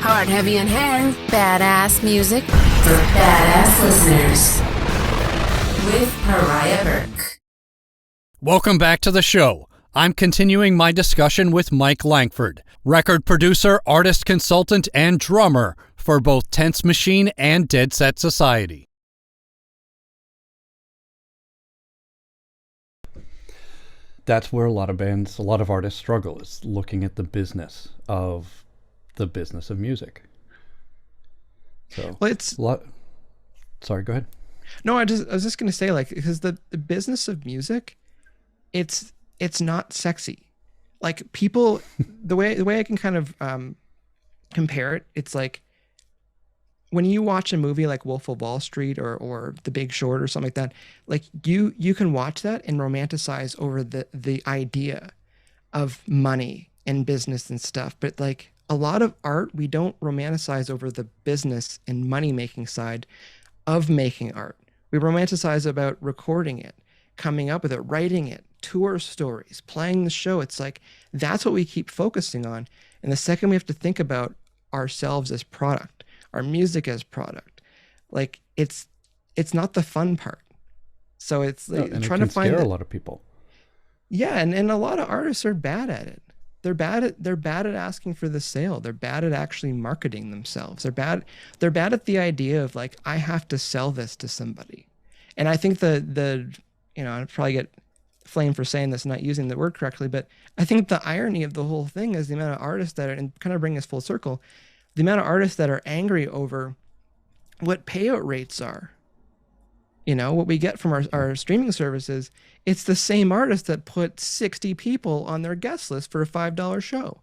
Hard, heavy, and hair. Badass music for badass listeners. With Pariah Burke. Welcome back to the show. I'm continuing my discussion with Mike Langford, record producer, artist consultant, and drummer for both Tense Machine and Deadset Society. That's where a lot of bands, a lot of artists struggle, is looking at the business of music. So, well, it's a lot. Sorry, go ahead. No, I was just gonna say, like, because the business of music, it's not sexy. Like, people, the way I can kind of compare it, it's like when you watch a movie like Wolf of Wall Street or The Big Short or something like that, like you can watch that and romanticize over the idea of money and business and stuff. But like a lot of art, we don't romanticize over the business and money making side of making art. We romanticize about recording it, coming up with it, writing it, tour stories, playing the show. It's like, that's what we keep focusing on. And the second we have to think about ourselves as product, our music as product, like it's not the fun part. So it's like trying to find scare a lot of people. Yeah. And a lot of artists are bad at it. They're bad at asking for the sale. They're bad at actually marketing themselves. They're bad at the idea of like, I have to sell this to somebody. And I think I'd probably get flamed for saying this, not using the word correctly, but I think the irony of the whole thing is the amount of artists that are, and kind of bring us full circle, the amount of artists that are angry over what payout rates are. You know, what we get from our streaming services, it's the same artist that put 60 people on their guest list for a $5 show.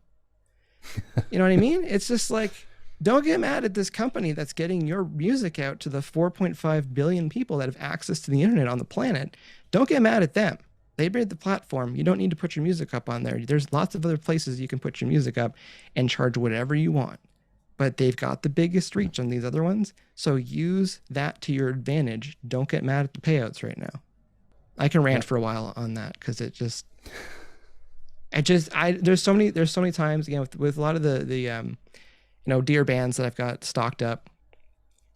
You know what I mean? It's just like, don't get mad at this company that's getting your music out to the 4.5 billion people that have access to the internet on the planet. Don't get mad at them. They made the platform. You don't need to put your music up on there. There's lots of other places you can put your music up and charge whatever you want. But they've got the biggest reach on these other ones. So use that to your advantage. Don't get mad at the payouts right now. I can rant for a while on that because there's so many times, again, with a lot of the dear bands that I've got stocked up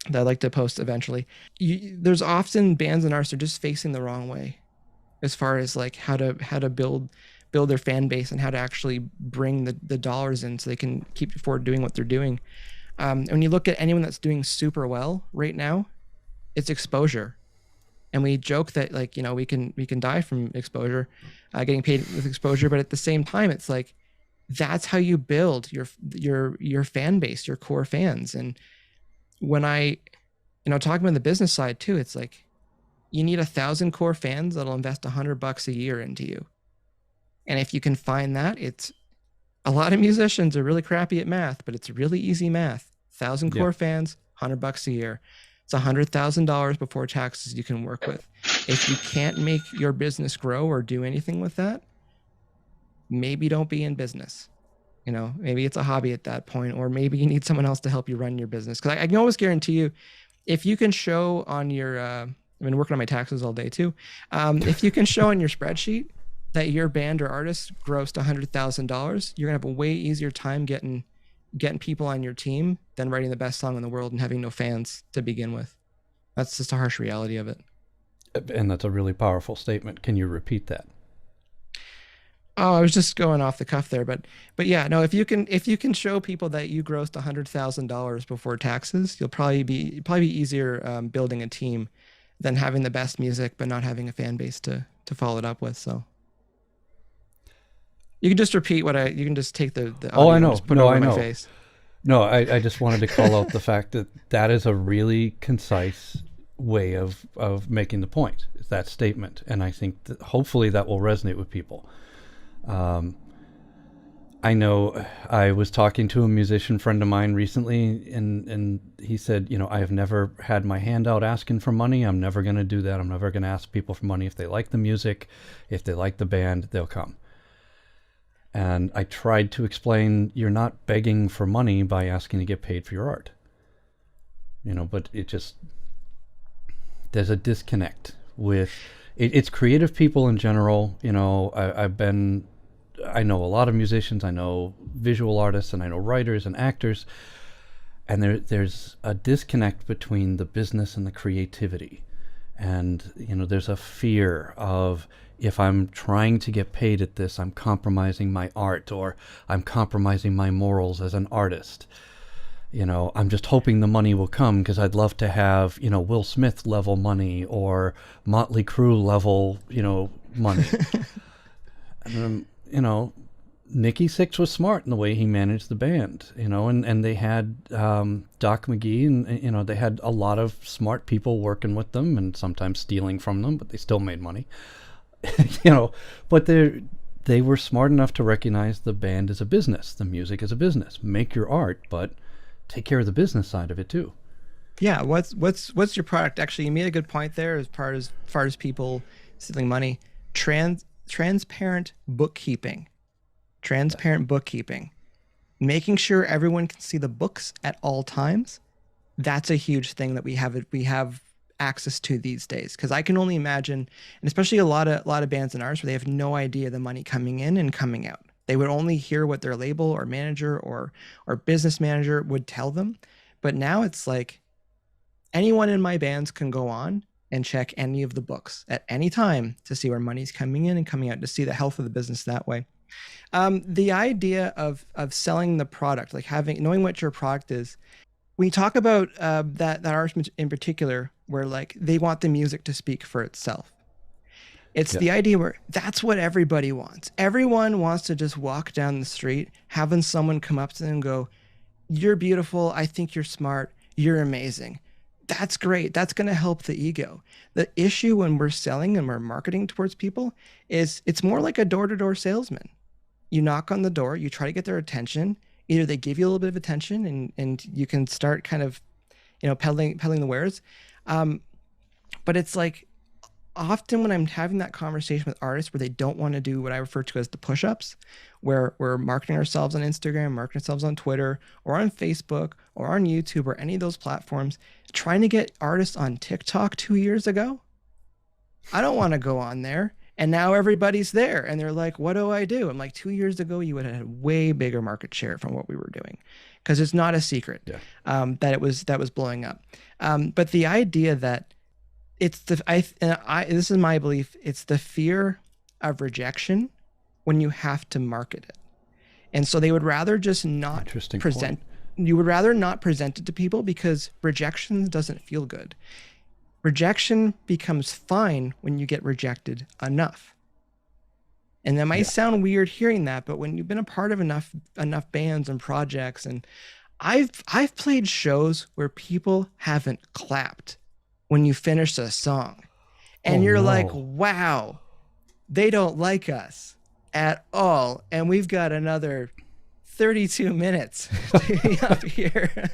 that I'd like to post eventually. There's often bands and artists are just facing the wrong way as far as like how to build their fan base and how to actually bring the dollars in so they can keep afford doing what they're doing. When you look at anyone that's doing super well right now, it's exposure. And we joke that like, we can die from exposure, getting paid with exposure. But at the same time, it's like, that's how you build your fan base, your core fans. And when I, talking about the business side too, it's like, you need 1,000 core fans that'll invest $100 a year into you. And if you can find that, it's a lot of musicians are really crappy at math, but it's really easy math. 1,000 core fans, $100 a year. It's $100,000 before taxes you can work with. If you can't make your business grow or do anything with that, maybe don't be in business. Maybe it's a hobby at that point, or maybe you need someone else to help you run your business. Because I can always guarantee you, if you can show on your, I've been working on my taxes all day too. If you can show on your spreadsheet that your band or artist grossed $100,000, you're gonna have a way easier time getting people on your team than writing the best song in the world and having no fans to begin with. That's just a harsh reality of it. And that's a really powerful statement. Can you repeat that? Oh, I was just going off the cuff there, but yeah, no. If you can show people that you grossed $100,000 before taxes, you'll probably be easier building a team than having the best music but not having a fan base to follow it up with. So. You can just repeat you can just take the audio I know. And just put it over my face. No, I just wanted to call out the fact that is a really concise way of making the point, that statement. And I think that hopefully that will resonate with people. I know I was talking to a musician friend of mine recently, and he said, I have never had my hand out asking for money. I'm never going to do that. I'm never going to ask people for money. If they like the music, if they like the band, they'll come. And I tried to explain, you're not begging for money by asking to get paid for your art. But it just, there's a disconnect with, it's creative people in general. I know a lot of musicians, I know visual artists, and I know writers and actors. and there's a disconnect between the business and the creativity. And there's a fear of, if I'm trying to get paid at this, I'm compromising my art, or I'm compromising my morals as an artist. I'm just hoping the money will come, because I'd love to have Will Smith level money, or Motley Crue level money. And Nikki Sixx was smart in the way he managed the band, and they had Doc McGee, and they had a lot of smart people working with them, and sometimes stealing from them, but they still made money. But they were smart enough to recognize the band is a business, the music is a business. Make your art, but take care of the business side of it too. Yeah, what's your product? Actually, you made a good point there as far as people stealing money. Transparent bookkeeping. Transparent bookkeeping, making sure everyone can see the books at all times. That's a huge thing that we have access to these days. Because I can only imagine, and especially a lot of bands and artists, where they have no idea the money coming in and coming out. They would only hear what their label or manager or business manager would tell them. But now it's like anyone in my bands can go on and check any of the books at any time to see where money's coming in and coming out, to see the health of the business that way. The idea of selling the product, like knowing what your product is. When you talk about that artist in particular, where like they want the music to speak for itself. It's the idea where that's what everybody wants. Everyone wants to just walk down the street, having someone come up to them and go, "You're beautiful. I think you're smart. You're amazing." That's great. That's going to help the ego. The issue when we're selling and we're marketing towards people is it's more like a door-to-door salesman. You knock on the door, you try to get their attention. Either they give you a little bit of attention and you can start kind of, peddling the wares. But it's like, often when I'm having that conversation with artists where they don't want to do what I refer to as the push-ups, where we're marketing ourselves on Instagram, marketing ourselves on Twitter, or on Facebook, or on YouTube, or any of those platforms, trying to get artists on TikTok 2 years ago. I don't want to go on there. And now everybody's there and they're like, what do I do? I'm like, 2 years ago, you would have had way bigger market share from what we were doing, because it's not a secret that was blowing up. But the idea that it's this is my belief, it's the fear of rejection when you have to market it. And so they would rather just not present. You would rather not present it to people because rejection doesn't feel good. Rejection becomes fine when you get rejected enough. And that might sound weird hearing that, but when you've been a part of enough bands and projects, and I've played shows where people haven't clapped when you finish a song. And you're like, wow, they don't like us at all. And we've got another 32 minutes to be up here.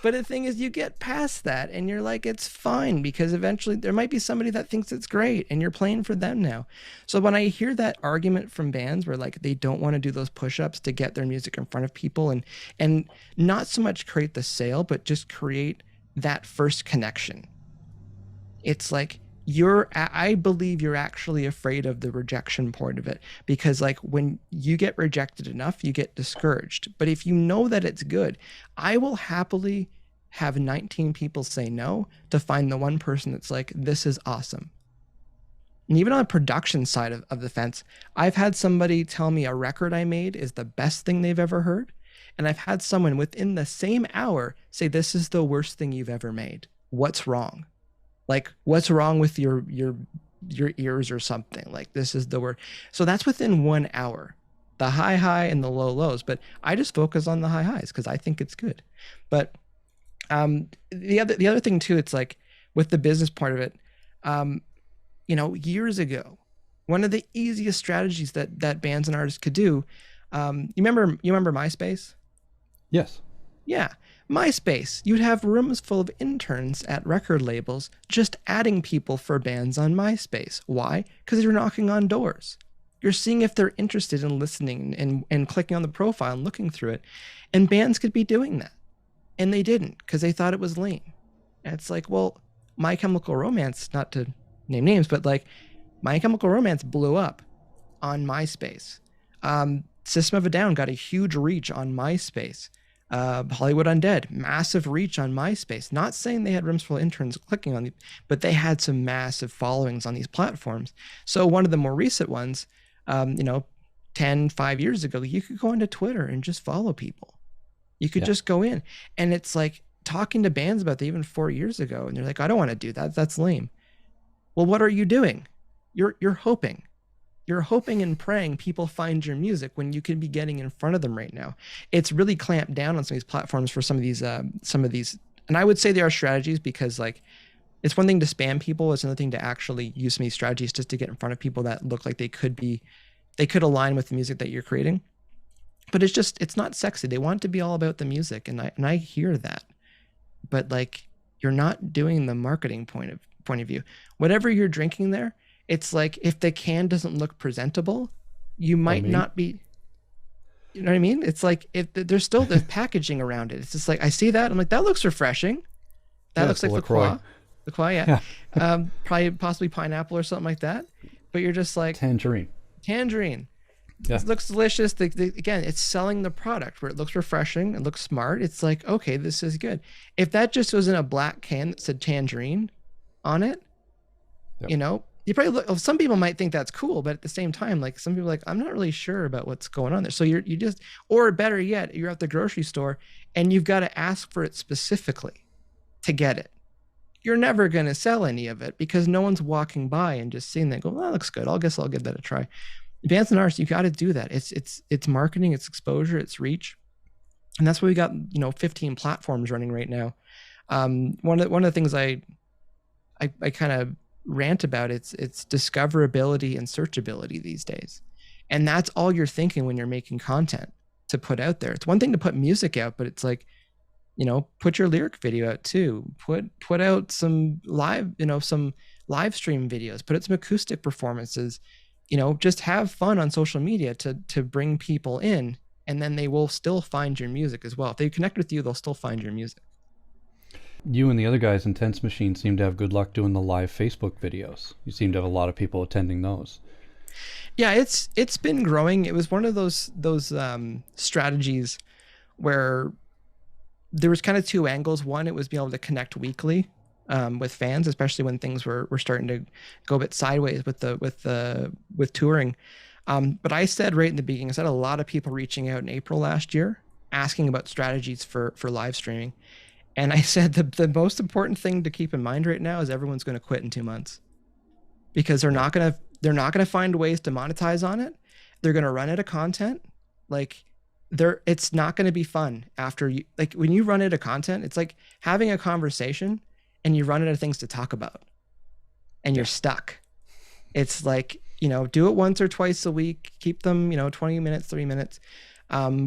But the thing is, you get past that and you're like, it's fine, because eventually there might be somebody that thinks it's great and you're playing for them now. So when I hear that argument from bands where like they don't want to do those push-ups to get their music in front of people and not so much create the sale, but just create that first connection. It's like, I believe you're actually afraid of the rejection part of it, because like when you get rejected enough, you get discouraged. But if you know that it's good, I will happily have 19 people say no to find the one person that's like, this is awesome. And even on the production side of the fence, I've had somebody tell me a record I made is the best thing they've ever heard. And I've had someone within the same hour say, this is the worst thing you've ever made. What's wrong? Like, what's wrong with your ears or something? Like, this is the word. So that's within 1 hour, the high and the low lows. But I just focus on the high highs because I think it's good. But the other thing too, it's like with the business part of it, years ago, one of the easiest strategies that bands and artists could do. You remember MySpace? Yes. Yeah. MySpace, you'd have rooms full of interns at record labels just adding people for bands on MySpace. Why? Because you're knocking on doors. You're seeing if they're interested in listening and clicking on the profile and looking through it. And bands could be doing that. And they didn't, because they thought it was lame. And it's like, well, My Chemical Romance, not to name names, but like My Chemical Romance blew up on MySpace. System of a Down got a huge reach on MySpace. Hollywood Undead, massive reach on MySpace. Not saying they had rooms full of interns clicking on them, but they had some massive followings on these platforms. So one of the more recent ones, 5 years ago, you could go onto Twitter and just follow people. You could just go in, and it's like talking to bands about that even 4 years ago, and they're like, I don't want to do that. That's lame. Well, what are you doing? You're hoping. You're hoping and praying people find your music when you could be getting in front of them right now. It's really clamped down on some of these platforms for some of these, and I would say there are strategies, because like, it's one thing to spam people. It's another thing to actually use some of these strategies just to get in front of people that look like they could align with the music that you're creating. But it's not sexy. They want it to be all about the music. And I hear that, but like, you're not doing the marketing point of view. Whatever you're drinking there, it's like, if the can doesn't look presentable, you might not be, you know what I mean? It's like, if there's still the packaging around it. It's just like, I see that, I'm like, that looks refreshing. That looks like LaCroix. LaCroix, yeah. Probably possibly pineapple or something like that. But you're just like, Tangerine. Yeah. It looks delicious. Again, it's selling the product where it looks refreshing, it looks smart. It's like, okay, this is good. If that just was in a black can that said tangerine on it, you probably some people might think that's cool, but at the same time, like, some people are like, I'm not really sure about what's going on there. So you just, or better yet, you're at the grocery store and you've got to ask for it specifically to get it. You're never going to sell any of it because no one's walking by and just seeing that, go, well, that looks good. I guess I'll give that a try. Bands and artists, you got to do that. It's marketing, it's exposure, it's reach. And that's why we got, 15 platforms running right now. One of the things I kind of rant about, it's discoverability and searchability these days. And that's all you're thinking when you're making content to put out there. It's one thing to put music out, but it's like, put your lyric video out too. Put out some live, some live stream videos, put out some acoustic performances, just have fun on social media to bring people in, and then they will still find your music as well. If they connect with you, they'll still find your music. You and the other guys in Tense Machine seem to have good luck doing the live Facebook videos. You seem to have a lot of people attending those. Yeah, it's been growing. It was one of those strategies where there was kind of two angles. One, it was being able to connect weekly with fans, especially when things were starting to go a bit sideways with touring. But I said right in the beginning, I said a lot of people reaching out in April last year asking about strategies for live streaming. And I said the most important thing to keep in mind right now is everyone's going to quit in 2 months, because they're not going to find ways to monetize on it. They're going to run out of content. Like, it's not going to be fun after you, like, when you run out of content, it's like having a conversation and you run out of things to talk about and you're stuck. It's like, do it once or twice a week, keep them, 20 minutes, 30 minutes.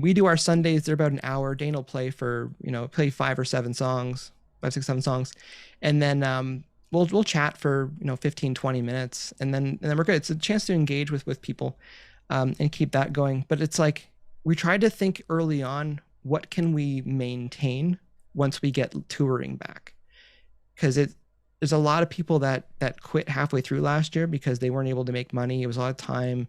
We do our Sundays, they're about an hour. Dane will play for, play 5 or 7 songs, 5, 6, 7 songs. And then, we'll chat for, 15, 20 minutes. And then we're good. It's a chance to engage with people, and keep that going. But it's like, we tried to think early on, what can we maintain once we get touring back? Because there's a lot of people that quit halfway through last year because they weren't able to make money. It was a lot of time,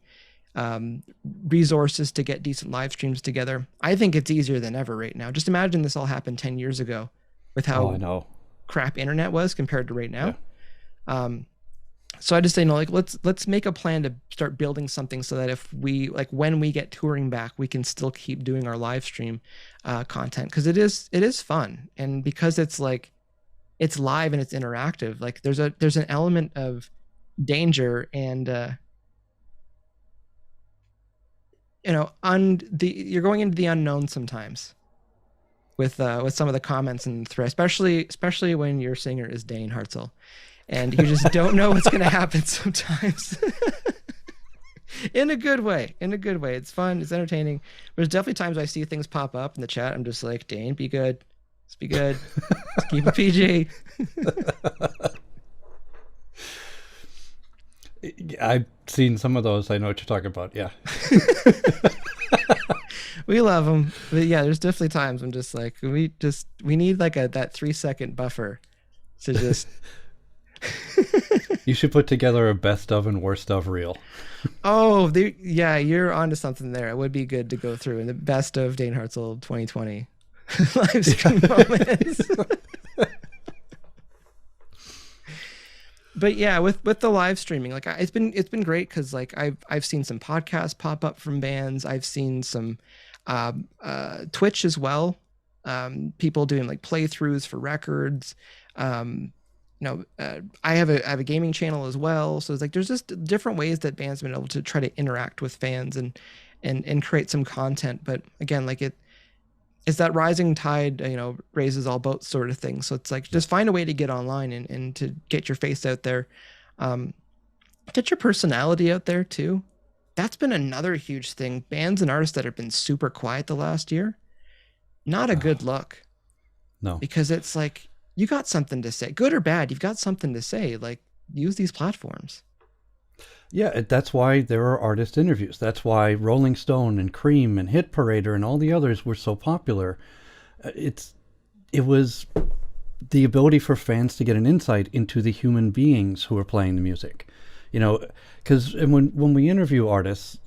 resources to get decent live streams together. I think it's easier than ever right now. Just imagine this all happened 10 years ago with how crap internet was compared to right now. Yeah. So I just say, let's make a plan to start building something so that if we, like, when we get touring back, we can still keep doing our live stream content, because it is fun. And because it's like, it's live and it's interactive, like there's an element of danger and you're going into the unknown sometimes with some of the comments in the thread, especially when your singer is Dane Hartzell, and you just don't know what's going to happen sometimes. In a good way. It's fun. It's entertaining. There's definitely times I see things pop up in the chat. I'm just like, Dane, be good. Just be good. Just keep it PG. I've seen some of those. I know what you're talking about. Yeah. We love them. But yeah, there's definitely times I'm just like, we need like that 3-second buffer to just. You should put together a best of and worst of reel. Oh, yeah, you're onto something there. It would be good to go through in the best of Dane Hartzell 2020. live stream moments. But yeah, with the live streaming, like it's been great because like I've seen some podcasts pop up from bands. I've seen some Twitch as well. People doing like playthroughs for records. I have a gaming channel as well. So it's like there's just different ways that bands have been able to try to interact with fans and create some content. But again, like it's that rising tide, raises all boats sort of thing. So it's like, just find a way to get online and to get your face out there. Get your personality out there too. That's been another huge thing. Bands and artists that have been super quiet the last year, not a good look. No. Because it's like, you got something to say, good or bad, you've got something to say, like use these platforms. Yeah, that's why there are artist interviews. That's why Rolling Stone and Cream and Hit Parader and all the others were so popular. It was the ability for fans to get an insight into the human beings who are playing the music. Because when we interview artists,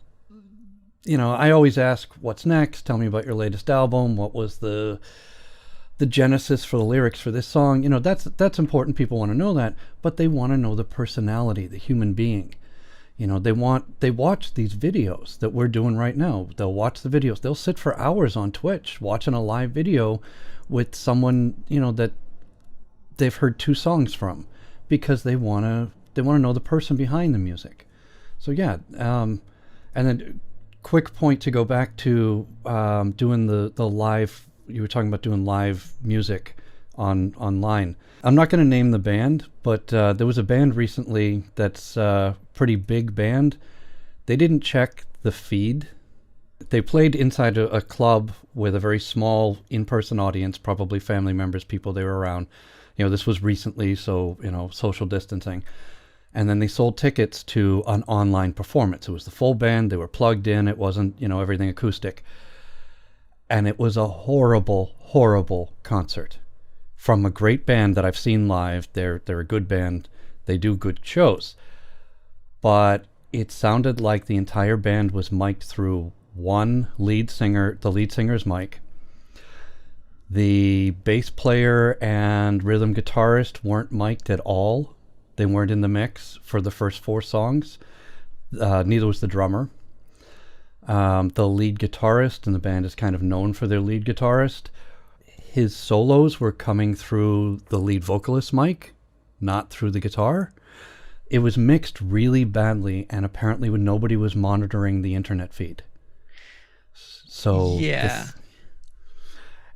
I always ask, what's next? Tell me about your latest album. What was the genesis for the lyrics for this song? That's important. People want to know that, but they want to know the personality, the human being. They watch these videos that we're doing right now. They'll watch the videos. They'll sit for hours on Twitch watching a live video with someone, that they've heard 2 songs from, because they want to know the person behind the music. So yeah. And then quick point to go back to doing the live. You were talking about doing live music online. I'm not going to name the band, but there was a band recently that's a pretty big band. They didn't check the feed. They played inside a club with a very small in-person audience, probably family members, people they were around. This was recently, so, social distancing. And then they sold tickets to an online performance. It was the full band. They were plugged in. It wasn't, everything acoustic. And it was a horrible, horrible concert. From a great band that I've seen live. They're a good band. They do good shows. But it sounded like the entire band was mic'd through one lead singer, the lead singer's mic. The bass player and rhythm guitarist weren't mic'd at all. They weren't in the mix for the first 4 songs. Neither was the drummer. The lead guitarist, and the band is kind of known for their lead guitarist, his solos were coming through the lead vocalist mic, not through the guitar. It was mixed really badly, and apparently nobody was monitoring the internet feed. So yeah.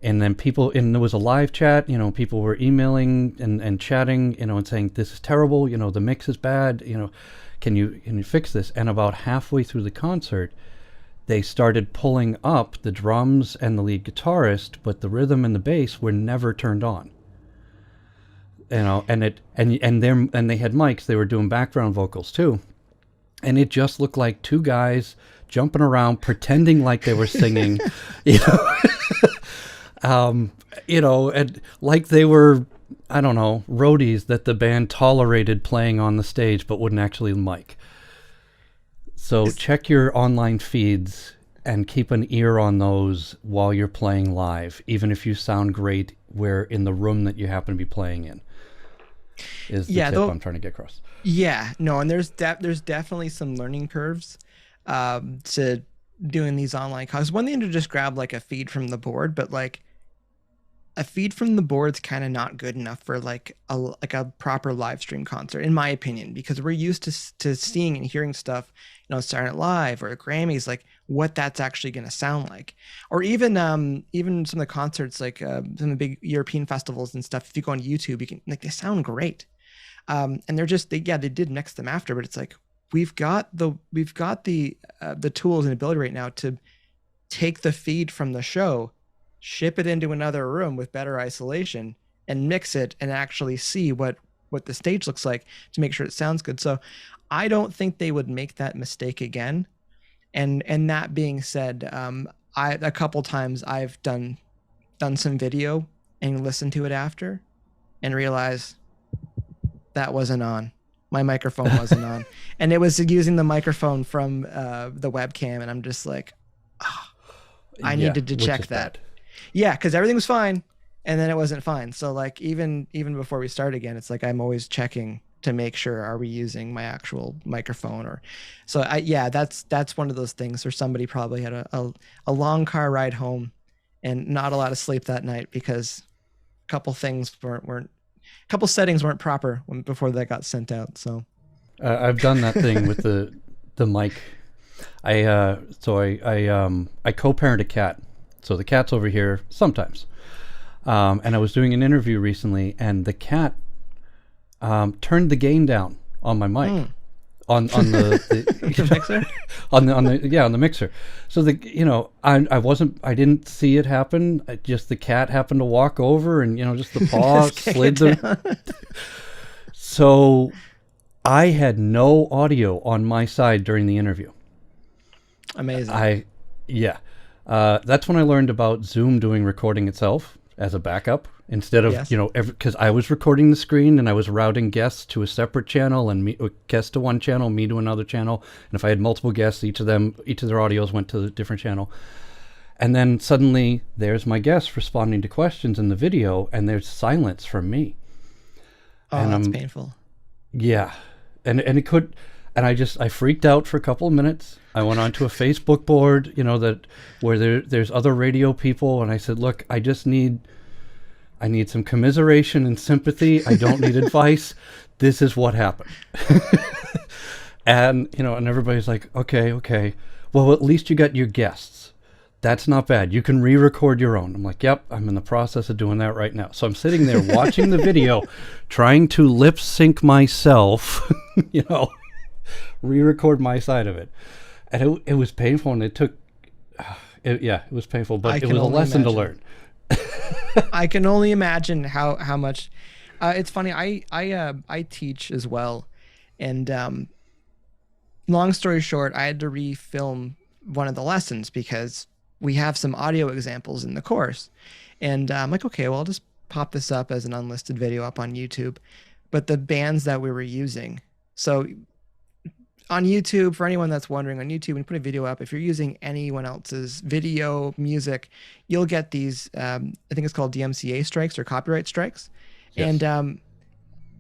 And then there was a live chat, people were emailing and chatting, and saying, this is terrible, the mix is bad, can you fix this? And about halfway through the concert, they started pulling up the drums and the lead guitarist, but the rhythm and the bass were never turned on. And they had mics. They were doing background vocals too, and it just looked like 2 guys jumping around, pretending like they were singing, and like they were, I don't know, roadies that the band tolerated playing on the stage, but wouldn't actually mic. So check your online feeds and keep an ear on those while you're playing live, even if you sound great where in the room that you happen to be playing in. Is the tip I'm trying to get across. Yeah, no, and there's definitely some learning curves to doing these online calls. One thing to just grab like a feed from the board, but like a feed from the board's kind of not good enough for like a proper live stream concert, in my opinion, because we're used to seeing and hearing stuff, Saturday Night Live or Grammys, like what that's actually going to sound like, or even some of the concerts, like some of the big European festivals and stuff. If you go on YouTube, you can they sound great, and they did mix them after, but it's like we've got the tools and ability right now to take the feed from the show, ship it into another room with better isolation, and mix it and actually see what the stage looks like to make sure it sounds good. So I don't think they would make that mistake again. And that being said, a couple times I've done some video and listened to it after and realized that wasn't on. My microphone wasn't on. And it was using the microphone from the webcam. And I'm just like, I needed to check that. Yeah, because everything was fine, and then it wasn't fine. So like even before we start again, it's like I'm always checking to make sure, are we using my actual microphone? Or so that's one of those things where somebody probably had a long car ride home and not a lot of sleep that night because a couple things weren't a couple settings weren't proper before that got sent out. So I've done that thing with the mic. I co-parent a cat, so the cat's over here sometimes. And I was doing an interview recently, and the cat turned the gain down on my mic, on the mixer, on the mixer. So I didn't see it happen. Just the cat happened to walk over, and just the paw slid the. So I had no audio on my side during the interview. Amazing. That's when I learned about Zoom doing recording itself as a backup instead of, because I was recording the screen and I was routing guests to a separate channel and guests to one channel, me to another channel. And if I had multiple guests, each of their audios went to a different channel. And then suddenly there's my guest responding to questions in the video and there's silence from me. Oh, and that's painful. Yeah. And it could, and I freaked out for a couple of minutes. I went onto a Facebook board, where there's other radio people, and I said, look, I need some commiseration and sympathy. I don't need advice. This is what happened. And everybody's like, okay. Well, at least you got your guests. That's not bad. You can re-record your own. I'm like, yep, I'm in the process of doing that right now. So I'm sitting there watching the video, trying to lip sync myself, re-record my side of it. And it was painful, and it took, it was painful, but it was a lesson to learn. I can only imagine how much. It's funny. I teach as well, and long story short, I had to refilm one of the lessons because we have some audio examples in the course, and I'm like, okay, well, I'll just pop this up as an unlisted video up on YouTube. But the bands that we were using, so. On YouTube, for anyone that's wondering, on YouTube, when you put a video up, if you're using anyone else's video, music, you'll get these, I think it's called DMCA strikes or copyright strikes. Yes. And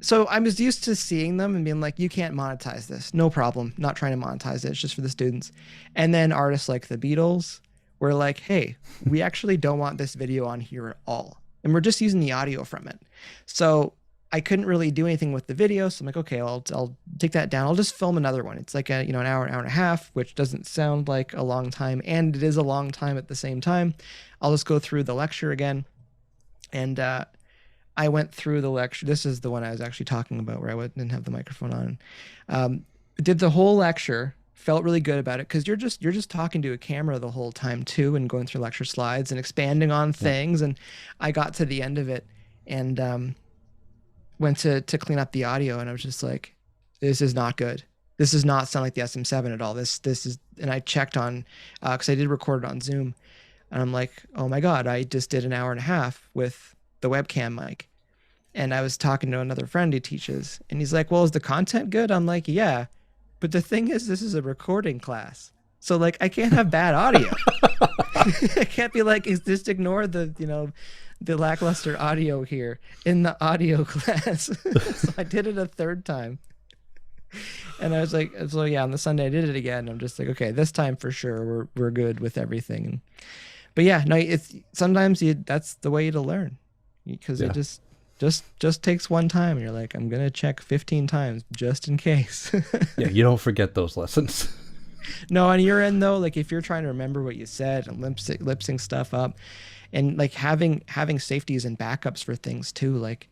so I was used to seeing them and being like, you can't monetize this. No problem. Not trying to monetize it. It's just for the students. And then artists like the Beatles were like, hey, we actually don't want this video on here at all. And we're just using the audio from it. So I couldn't really do anything with the video, so I'm like, okay, I'll take that down. I'll just film another one. It's like an hour and a half, which doesn't sound like a long time, and it is a long time at the same time. I'll just go through the lecture again, and I went through the lecture. This is the one I was actually talking about, where I didn't have the microphone on. Did the whole lecture. Felt really good about it because you're just talking to a camera the whole time too, and going through lecture slides and expanding on things. And I got to the end of it, and went to clean up the audio, and I was just like, this is not good. This does not sound like the SM7 at all. This is, and I checked on, cause I did record it on Zoom, and I'm like, oh my God, I just did an hour and a half with the webcam mic. And I was talking to another friend who teaches, and he's like, well, is the content good? I'm like, yeah, but the thing is, this is a recording class. So like, I can't have bad audio. I can't be like, just ignore the lackluster audio here in the audio class. So I did it a third time. And I was like, so yeah, on the Sunday I did it again. I'm just like, okay, this time for sure we're good with everything. But yeah, no, it's sometimes that's the way to learn, because it just takes one time, and you're like, I'm gonna check 15 times just in case. Yeah, you don't forget those lessons. No, on your end though, like if you're trying to remember what you said and lip sync stuff up, and like having safeties and backups for things too, like,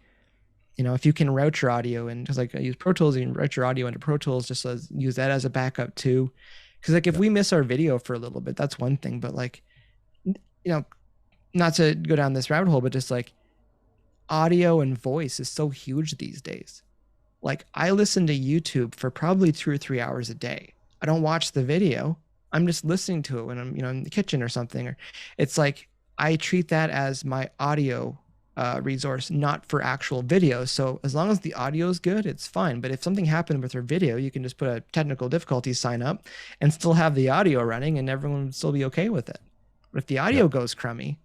if you can route your audio, and because like I use Pro Tools, you can route your audio into Pro Tools, just use that as a backup too. Because like if we miss our video for a little bit, that's one thing, but like, not to go down this rabbit hole, but just like audio and voice is so huge these days. Like I listen to YouTube for probably 2 or 3 hours a day. I don't watch the video. I'm just listening to it when I'm, in the kitchen or something. Or it's like I treat that as my audio resource, not for actual video. So as long as the audio is good, it's fine. But if something happened with your video, you can just put a technical difficulty sign up and still have the audio running, and everyone would still be okay with it. But if the audio goes crummy,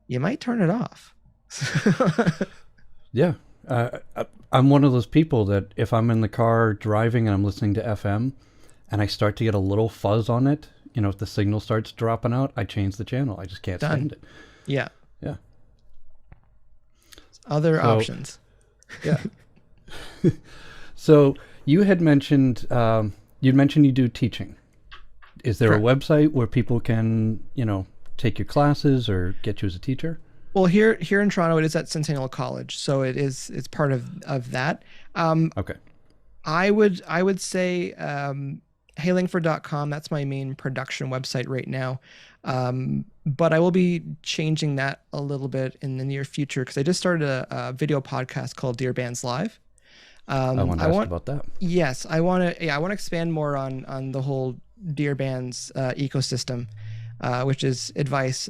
you might turn it off. Yeah. I'm one of those people that if I'm in the car driving and I'm listening to FM and I start to get a little fuzz on it, if the signal starts dropping out, I change the channel. I just can't stand it. Yeah. Yeah. Other options. Yeah. So you had mentioned, you do teaching. Is there Correct. a website where people can, take your classes or get you as a teacher? Well, here in Toronto, it is at Centennial College, so it's part of that. Okay. I would say heylangford.com. That's my main production website right now. But I will be changing that a little bit in the near future because I just started a video podcast called Dear Bands Live. I want to ask about that. Yes, I want to expand more on the whole Dear Bands ecosystem, which is advice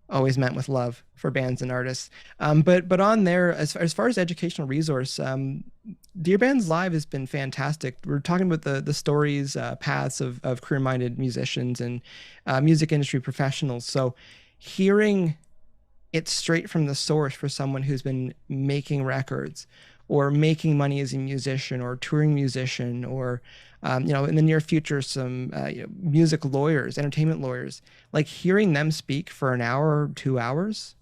always meant with love for bands and artists. But on there, as far as educational resource, Dear Bands Live has been fantastic. We're talking about the stories, paths of career-minded musicians and music industry professionals. So hearing it straight from the source for someone who's been making records or making money as a musician or touring musician or in the near future, some music lawyers, entertainment lawyers, like hearing them speak for an hour or 2 hours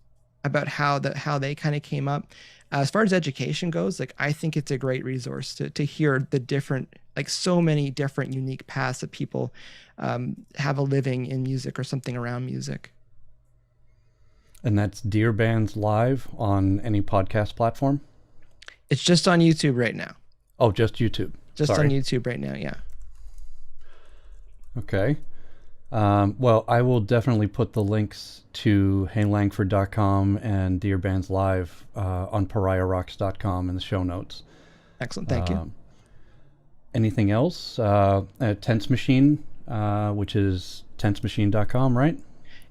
about how they kind of came up. As far as education goes, like I think it's a great resource to hear the different, like so many different unique paths that people have a living in music or something around music. And that's Dear Bands Live on any podcast platform? It's just on YouTube right now. Oh, just YouTube. Just Sorry. on YouTube right now, yeah. Okay. Well, I will definitely put the links to heylangford.com and Dear Bands Live on pariahrocks.com in the show notes. Excellent, thank you. Anything else? Tense Machine, which is tensmachine.com, right?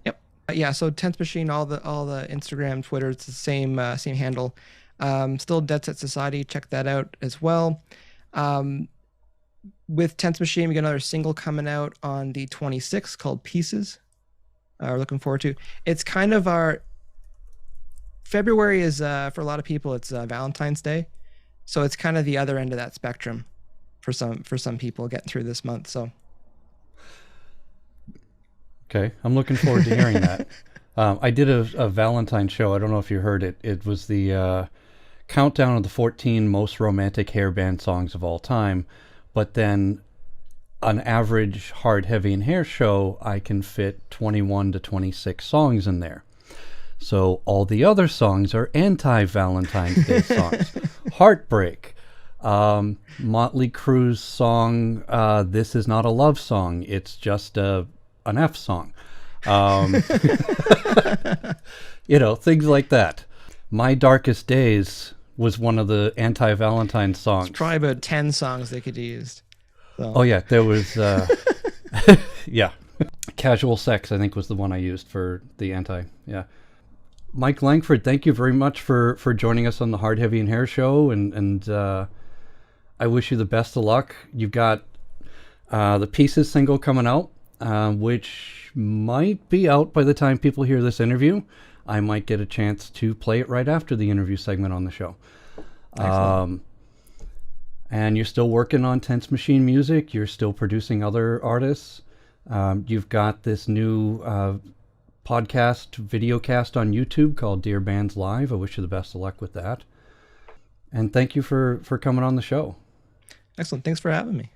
Yep. Yeah, so Tense Machine, all the Instagram, Twitter, it's the same handle. Still Deadset Society, check that out as well. With Tense Machine, we got another single coming out on the 26th called Pieces. We're looking forward to. It's kind of our February is for a lot of people it's Valentine's Day, so it's kind of the other end of that spectrum for some people getting through this month. So okay, I'm looking forward to hearing that. I did a Valentine show. I don't know if you heard it. It was the countdown of the 14 most romantic hair band songs of all time. But then an average hard, heavy, and hair show, I can fit 21 to 26 songs in there. So all the other songs are anti-Valentine's Day songs. Heartbreak. Motley Crue's song, This Is Not a Love Song. It's just an F song. Things like that. My Darkest Days was one of the anti-Valentine songs. it's probably about 10 songs they could use. So. Oh yeah, there was yeah. Casual Sex, I think, was the one I used for the anti. Yeah. Mike Langford, thank you very much for joining us on the Hard, Heavy, and Hair show, and I wish you the best of luck. You've got the Pieces single coming out, which might be out by the time people hear this interview. I might get a chance to play it right after the interview segment on the show. And you're still working on Tense Machine music. You're still producing other artists. You've got this new podcast, video cast on YouTube called Dear Bands Live. I wish you the best of luck with that. And thank you for coming on the show. Excellent. Thanks for having me.